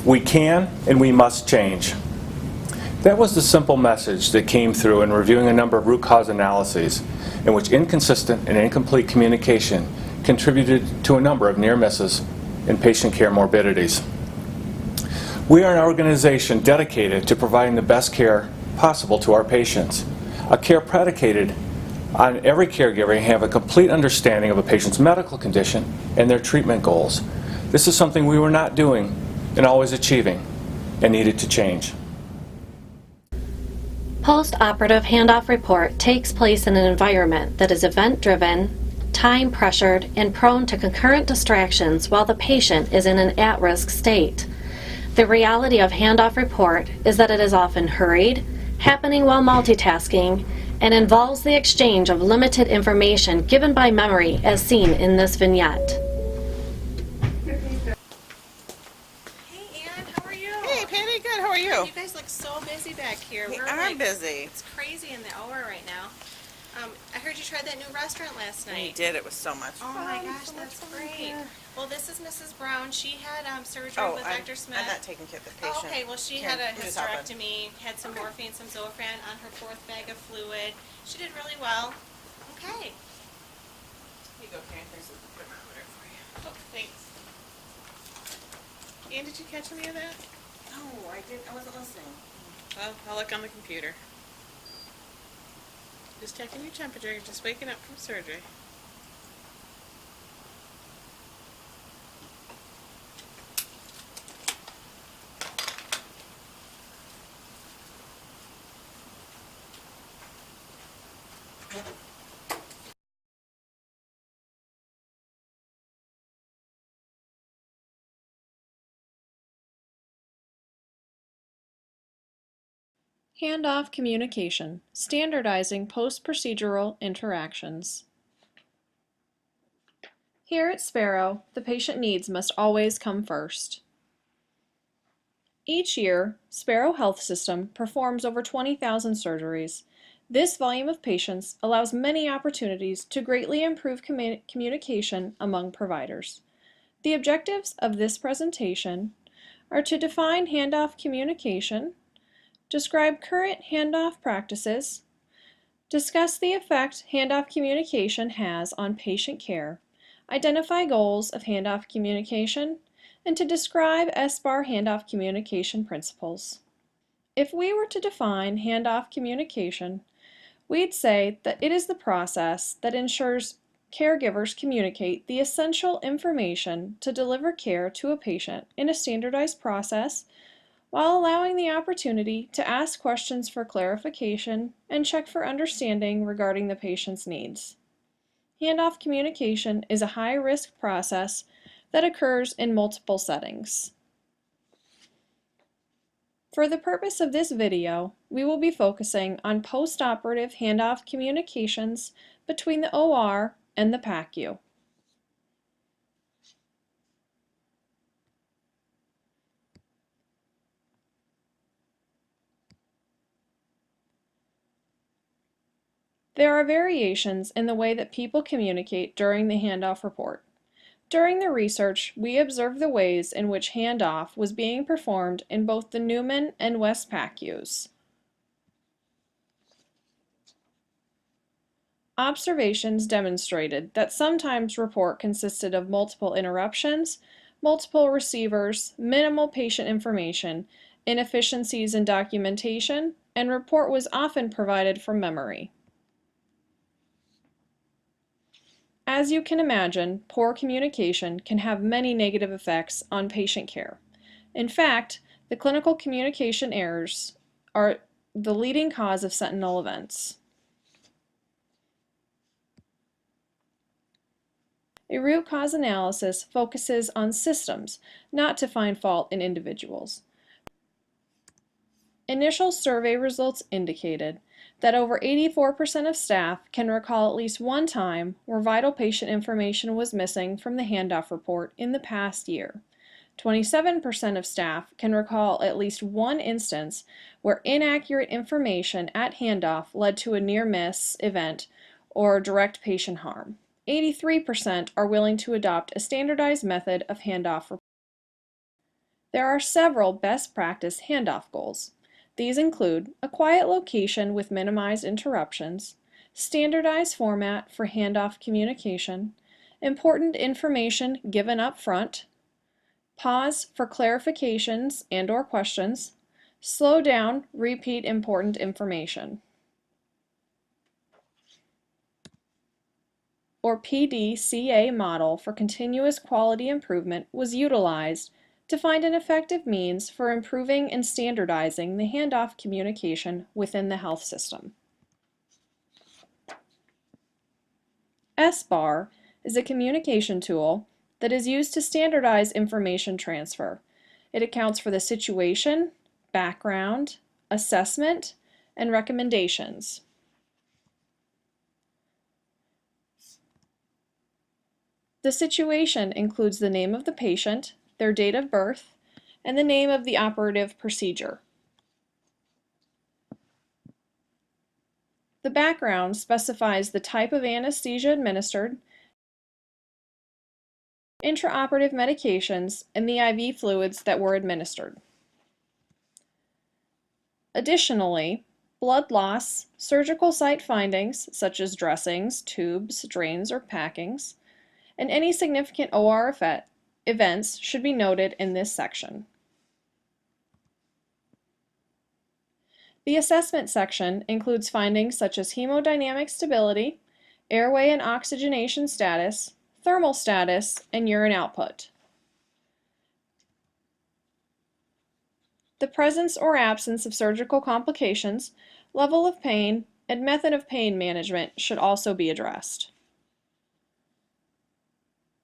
We can and we must change. That was the simple message that came through in reviewing a number of root cause analyses in which inconsistent and incomplete communication contributed to a number of near misses and patient care morbidities. We are an organization dedicated to providing the best care possible to our patients, a care predicated on every caregiver have a complete understanding of a patient's medical condition and their treatment goals. This is something we were not doing and always achieving and needed to change. Post-operative handoff report takes place in an environment that is event-driven, time-pressured, and prone to concurrent distractions while the patient is in an at-risk state. The reality of handoff report is that it is often hurried, happening while multitasking, and involves the exchange of limited information given by memory as seen in this vignette. How are you? You guys look so busy back here. We are busy. It's crazy in the hour right now. I heard you tried that new restaurant last night. We did. It was so much fun. Oh my gosh, that's great. Well, this is Mrs. Brown. She had surgery with Dr. Smith. I'm not taking care of the patient. Oh, okay, well, she had a hysterectomy, had some morphine, some Zofran on her 4th bag of fluid. She did really well. Okay. Here you go, Karen. Here's the thermometer for you. Oh, thanks. Ann, did you catch any of that? No, I didn't. I wasn't listening. Well, I'll look on the computer. Just checking your temperature. You're just waking up from surgery. Handoff communication, standardizing post-procedural interactions. Here at Sparrow, the patient needs must always come first. Each year, Sparrow Health System performs over 20,000 surgeries. This volume of patients allows many opportunities to greatly improve communication among providers. The objectives of this presentation are to define handoff communication, describe current handoff practices, discuss the effect handoff communication has on patient care, identify goals of handoff communication, and to describe Sbar handoff communication principles. If we were to define handoff communication, we'd say that it is the process that ensures caregivers communicate the essential information to deliver care to a patient in a standardized process while allowing the opportunity to ask questions for clarification and check for understanding regarding the patient's needs. Handoff communication is a high-risk process that occurs in multiple settings. For the purpose of this video, we will be focusing on post-operative handoff communications between the OR and the PACU. There are variations in the way that people communicate during the handoff report. During the research, we observed the ways in which handoff was being performed in both the Newman and West PACUs. Observations demonstrated that sometimes report consisted of multiple interruptions, multiple receivers, minimal patient information, inefficiencies in documentation, and report was often provided from memory. As you can imagine, poor communication can have many negative effects on patient care. In fact, the clinical communication errors are the leading cause of sentinel events. A root cause analysis focuses on systems, not to find fault in individuals. Initial survey results indicated that over 84% of staff can recall at least one time where vital patient information was missing from the handoff report in the past year. 27% of staff can recall at least one instance where inaccurate information at handoff led to a near-miss event or direct patient harm. 83% are willing to adopt a standardized method of handoff report. There are several best practice handoff goals. These include a quiet location with minimized interruptions, standardized format for handoff communication, important information given up front, pause for clarifications and/or questions, slow down, repeat important information. Or PDCA model for continuous quality improvement was utilized to find an effective means for improving and standardizing the handoff communication within the health system. Sbar is a communication tool that is used to standardize information transfer. It accounts for the situation, background, assessment, and recommendations. The situation includes the name of the patient, their date of birth, and the name of the operative procedure. The background specifies the type of anesthesia administered, intraoperative medications, and the IV fluids that were administered. Additionally, blood loss, surgical site findings such as dressings, tubes, drains, or packings, and any significant OR events should be noted in this section. The assessment section includes findings such as hemodynamic stability, airway and oxygenation status, thermal status, and urine output. The presence or absence of surgical complications, level of pain, and method of pain management should also be addressed.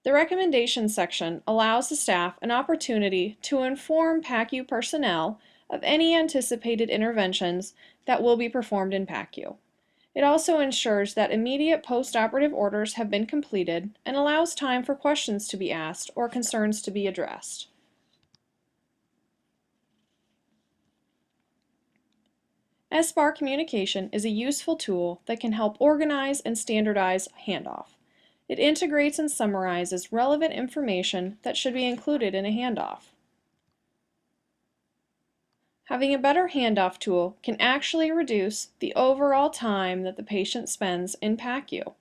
The recommendation section allows the staff an opportunity to inform PACU personnel of any anticipated interventions that will be performed in PACU. It also ensures that immediate post-operative orders have been completed and allows time for questions to be asked or concerns to be addressed. Sbar communication is a useful tool that can help organize and standardize handoff. It integrates and summarizes relevant information that should be included in a handoff. Having a better handoff tool can actually reduce the overall time that the patient spends in PACU.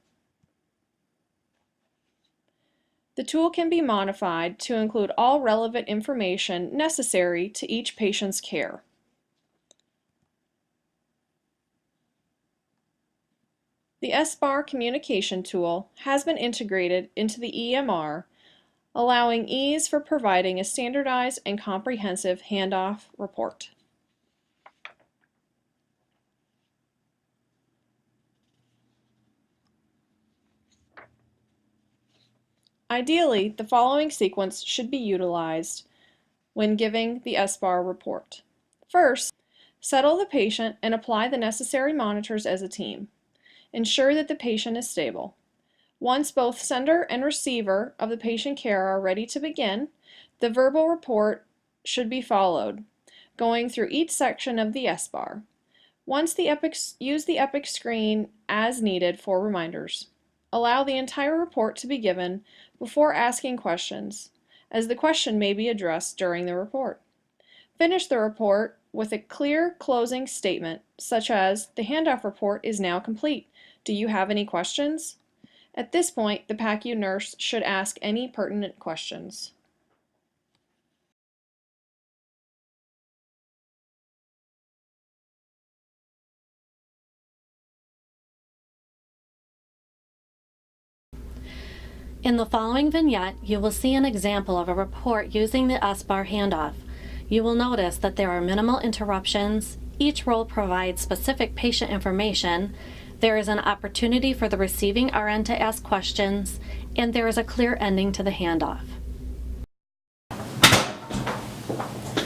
The tool can be modified to include all relevant information necessary to each patient's care. The Sbar communication tool has been integrated into the EMR, allowing ease for providing a standardized and comprehensive handoff report. Ideally, the following sequence should be utilized when giving the Sbar report. First, settle the patient and apply the necessary monitors as a team. Ensure that the patient is stable. Once both sender and receiver of the patient care are ready to begin, the verbal report should be followed, going through each section of the Sbar. Use the Epic screen as needed for reminders. Allow the entire report to be given before asking questions, as the question may be addressed during the report. Finish the report with a clear closing statement, such as, "The handoff report is now complete. Do you have any questions?" At this point, the PACU nurse should ask any pertinent questions. In the following vignette, you will see an example of a report using the Sbar handoff. You will notice that there are minimal interruptions, each role provides specific patient information, there is an opportunity for the receiving RN to ask questions, and there is a clear ending to the handoff.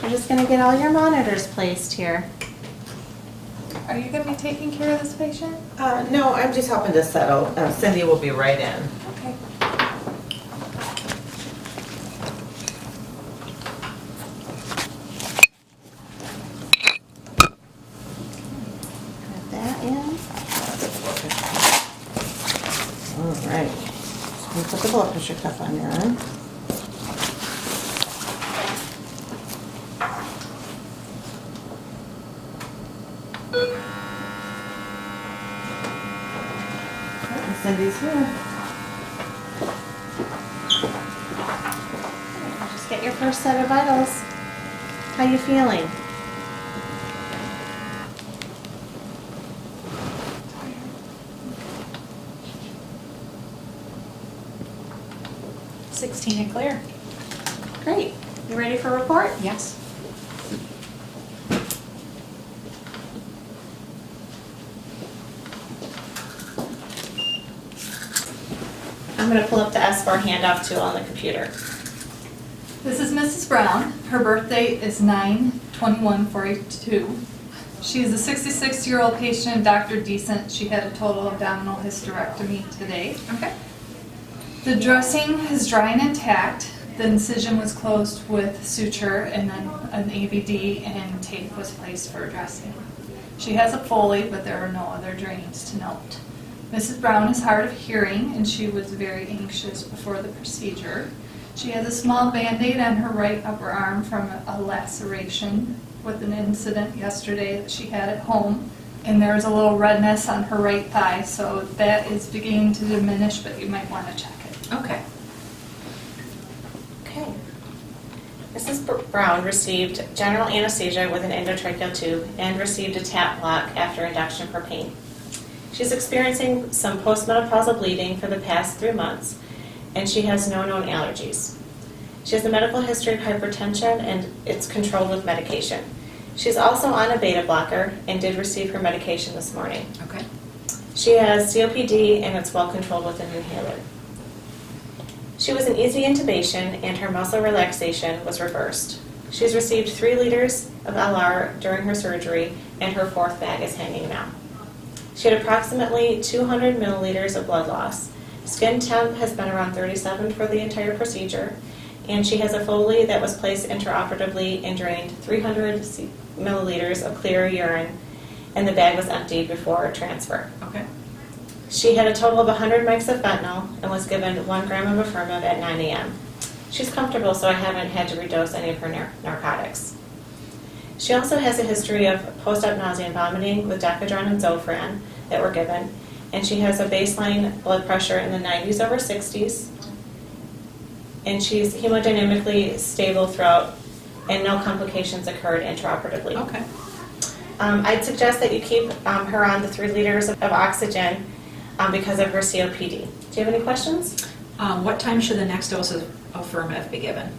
We're just going to get all your monitors placed here. Are you going to be taking care of this patient? No, I'm just helping to settle. Cindy will be right in. Okay. Put that in. All right. So we put the blood pressure cuff on your arm. Cindy's here. Just get your first set of vitals. How you feeling? Tired. 16 and clear. Great. You ready for a report? Yes. I'm going to pull up the Sbar handoff tool on the computer. This is Mrs. Brown. Her birth date is 9/21/42. She is a 66-year-old patient, Dr. Decent. She had a total abdominal hysterectomy today. Okay. The dressing is dry and intact. The incision was closed with suture, and then an ABD and tape was placed for dressing. She has a Foley, but there are no other drains to note. Mrs. Brown is hard of hearing, and she was very anxious before the procedure. She has a small Band-Aid on her right upper arm from a laceration with an incident yesterday that she had at home. And there's a little redness on her right thigh, so that is beginning to diminish, but you might want to check it. Okay. Okay. Mrs. Brown received general anesthesia with an endotracheal tube and received a tap block after induction for pain. She's experiencing some postmenopausal bleeding for the past 3 months, and she has no known allergies. She has a medical history of hypertension, and it's controlled with medication. She's also on a beta blocker and did receive her medication this morning. Okay. She has COPD, and it's well controlled with an inhaler. She was in easy intubation, and her muscle relaxation was reversed. She's received 3 liters of LR during her surgery, and her 4th bag is hanging now. She had approximately 200 milliliters of blood loss. Skin temp has been around 37 for the entire procedure, and she has a Foley that was placed intraoperatively and drained 300 milliliters of clear urine, and the bag was emptied before transfer. Okay. She had a total of 100 mics of fentanyl and was given 1 gram of Affirmative at 9 a.m. She's comfortable, so I haven't had to redose any of her narcotics. She also has a history of post-op nausea and vomiting with Decadron and Zofran that were given, and she has a baseline blood pressure in the 90s over 60s, and she's hemodynamically stable throughout, and no complications occurred intraoperatively. Okay. I'd suggest that you keep her on the 3 liters of oxygen because of her COPD. Do you have any questions? What time should the next dose of Affirmative be given?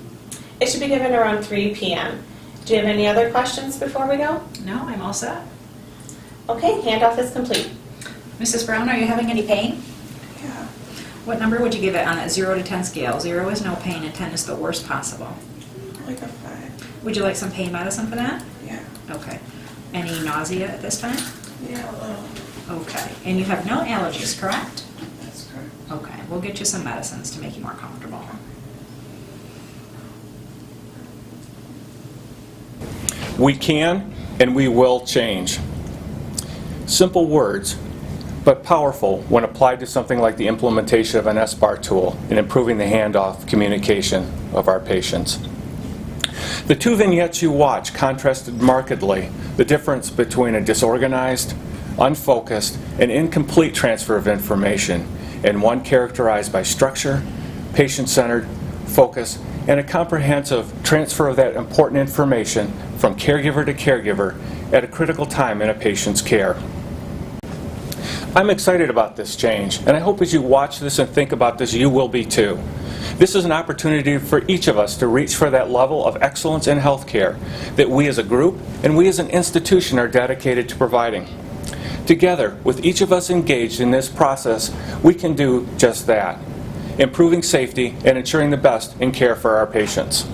It should be given around 3 p.m. Do you have any other questions before we go? No, I'm all set. Okay, handoff is complete. Mrs. Brown, are you having any pain? Yeah. What number would you give it on a 0 to 10 scale? 0 is no pain and 10 is the worst possible. Like a 5. Would you like some pain medicine for that? Yeah. Okay. Any nausea at this time? Yeah, a little. Okay. And you have no allergies, correct? That's correct. Okay. We'll get you some medicines to make you more comfortable. We can and we will change. Simple words, but powerful when applied to something like the implementation of an Sbar tool in improving the handoff communication of our patients. The 2 vignettes you watch contrasted markedly the difference between a disorganized, unfocused, and incomplete transfer of information, and one characterized by structure, patient-centered, focus, and a comprehensive transfer of that important information from caregiver to caregiver at a critical time in a patient's care. I'm excited about this change, and I hope as you watch this and think about this, you will be too. This is an opportunity for each of us to reach for that level of excellence in healthcare that we as a group and we as an institution are dedicated to providing. Together, with each of us engaged in this process, we can do just that, improving safety and ensuring the best in care for our patients.